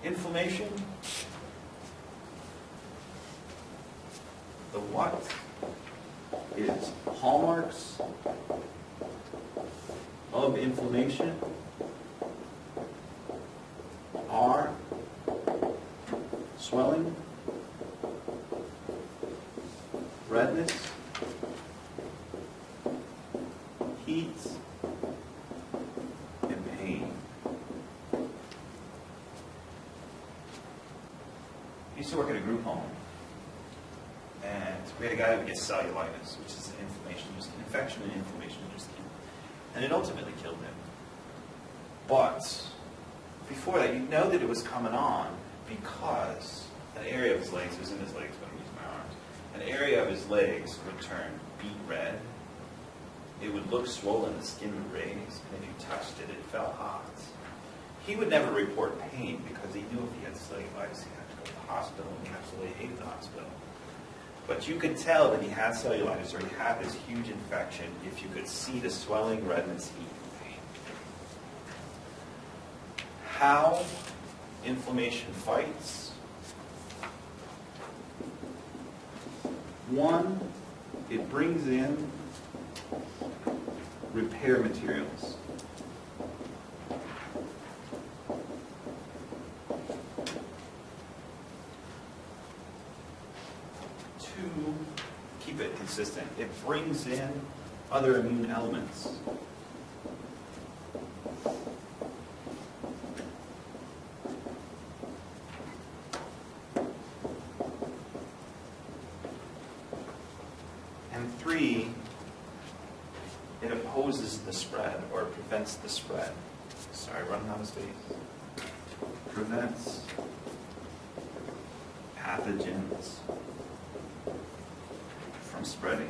Inflammation, the what is hallmarks of inflammation are swelling, redness, heat, and pain. I used to work at a group home, and we had a guy who would get cellulitis, which is an inflammation, just an infection and inflammation in your skin, and it ultimately killed him. But before that, you know that it was coming on because an area of his legs, it was in his legs, but I'm using my arms, an area of his legs would turn beet red. It would look swollen, the skin would raise, and if you touched it, it felt hot. He would never report pain because he knew if he had cellulitis, he had to go to the hospital, and he absolutely hated the hospital. But you could tell that he had cellulitis or he had this huge infection if you could see the swelling, redness, heat, and pain. How inflammation fights? One, it brings in repair materials. Two, keep it consistent. It brings in other immune elements. And three, it opposes the spread or prevents the spread. Sorry, running out of space. Prevents pathogens from spreading.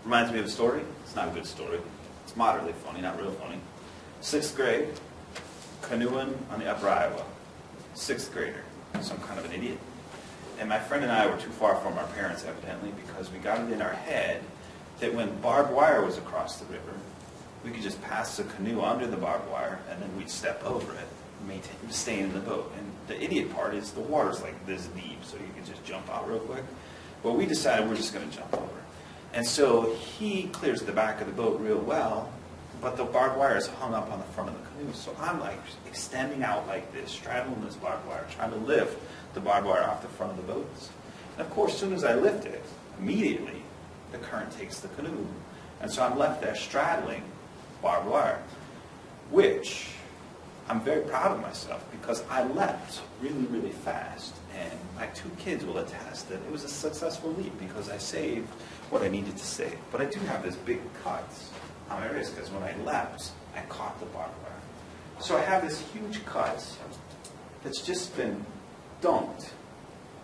Reminds me of a story. It's not a good story. It's moderately funny, not real funny. 6th grade, canoeing on the Upper Iowa. 6th grader, some kind of an idiot. And my friend and I were too far from our parents, evidently, because we got it in our head that when barbed wire was across the river, we could just pass the canoe under the barbed wire, and then we'd step over it, staying in the boat. And the idiot part is the water's like this deep, so you can just jump out real quick. Well, we decided we're just going to jump over. And so he clears the back of the boat real well, but the barbed wire is hung up on the front of the canoe. So I'm like extending out like this, straddling this barbed wire, trying to lift the barbed wire off the front of the boats. And of course, as soon as I lift it, immediately the current takes the canoe. And so I'm left there straddling barbed wire, which I'm very proud of myself because I leapt really, really fast. And my 2 kids will attest that it was a successful leap because I saved what I needed to save. But I do have this big cut on my wrist because when I leapt, I caught the barbed wire. So I have this huge cut that's just been dumped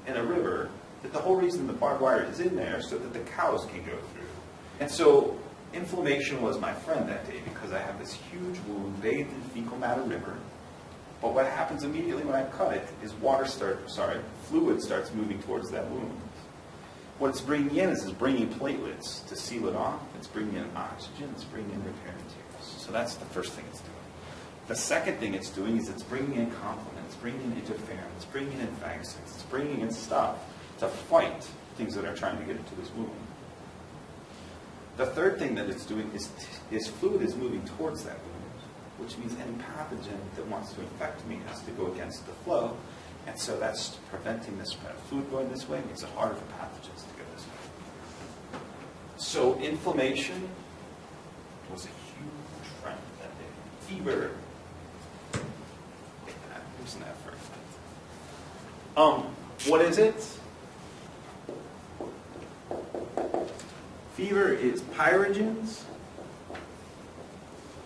in a river, that the whole reason the barbed wire is in there so that the cows can go through. And so inflammation was my friend that day because I have this huge wound bathed in fecal matter river. But what happens immediately when I cut it is fluid starts moving towards that wound. What it's bringing in is it's bringing platelets to seal it off. It's bringing in oxygen. It's bringing in repair materials. So that's the first thing it's doing. The second thing it's doing is it's bringing in complement. It's bringing in interferon. It's bringing in phagocytes. It's bringing in stuff to fight things that are trying to get into this wound. The third thing that it's doing is fluid is moving towards that wound, which means any pathogen that wants to infect me has to go against the flow. And so that's preventing the spread. Fluid going this way makes it harder for pathogens to go this way. So inflammation was a huge friend that day. Fever. Loosen that for a minute. What is it? Fever is pyrogens,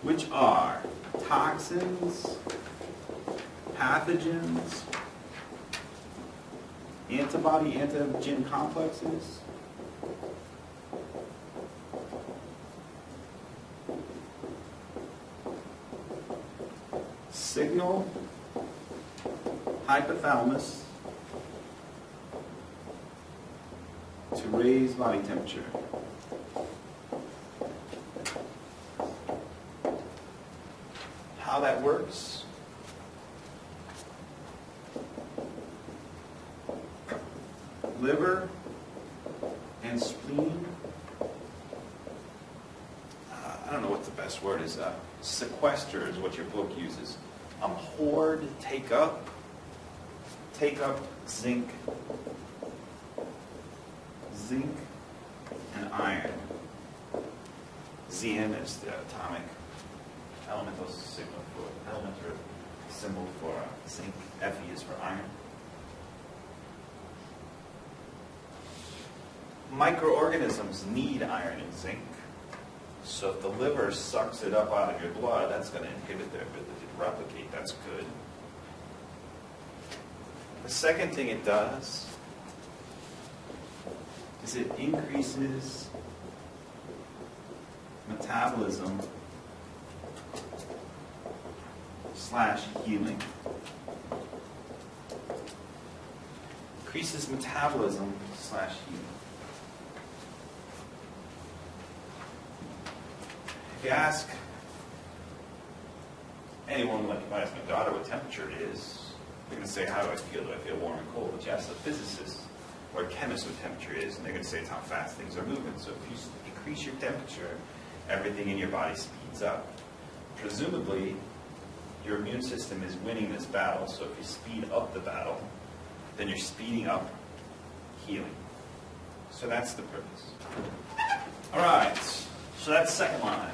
which are toxins, pathogens, antibody-antigen complexes, signal hypothalamus to raise body temperature. how that works. Liver and spleen, I don't know what the best word is. Sequester is what your book uses. Hoard, take up zinc and iron. Zn is the atomic elemental symbol for zinc. Fe is for iron. Microorganisms need iron and zinc. So if the liver sucks it up out of your blood, that's going to inhibit their ability to replicate. That's good. The second thing it does is it increases metabolism / healing. Increases metabolism / healing. If you ask anyone, like if I ask my daughter what temperature it is, they're going to say, how do I feel? Do I feel warm and cold? But you ask a physicist or a chemist what temperature is, and they're going to say it's how fast things are moving. So if you increase your temperature, everything in your body speeds up. Presumably, your immune system is winning this battle. So if you speed up the battle, then you're speeding up healing. So that's the purpose. All right. So that's second line.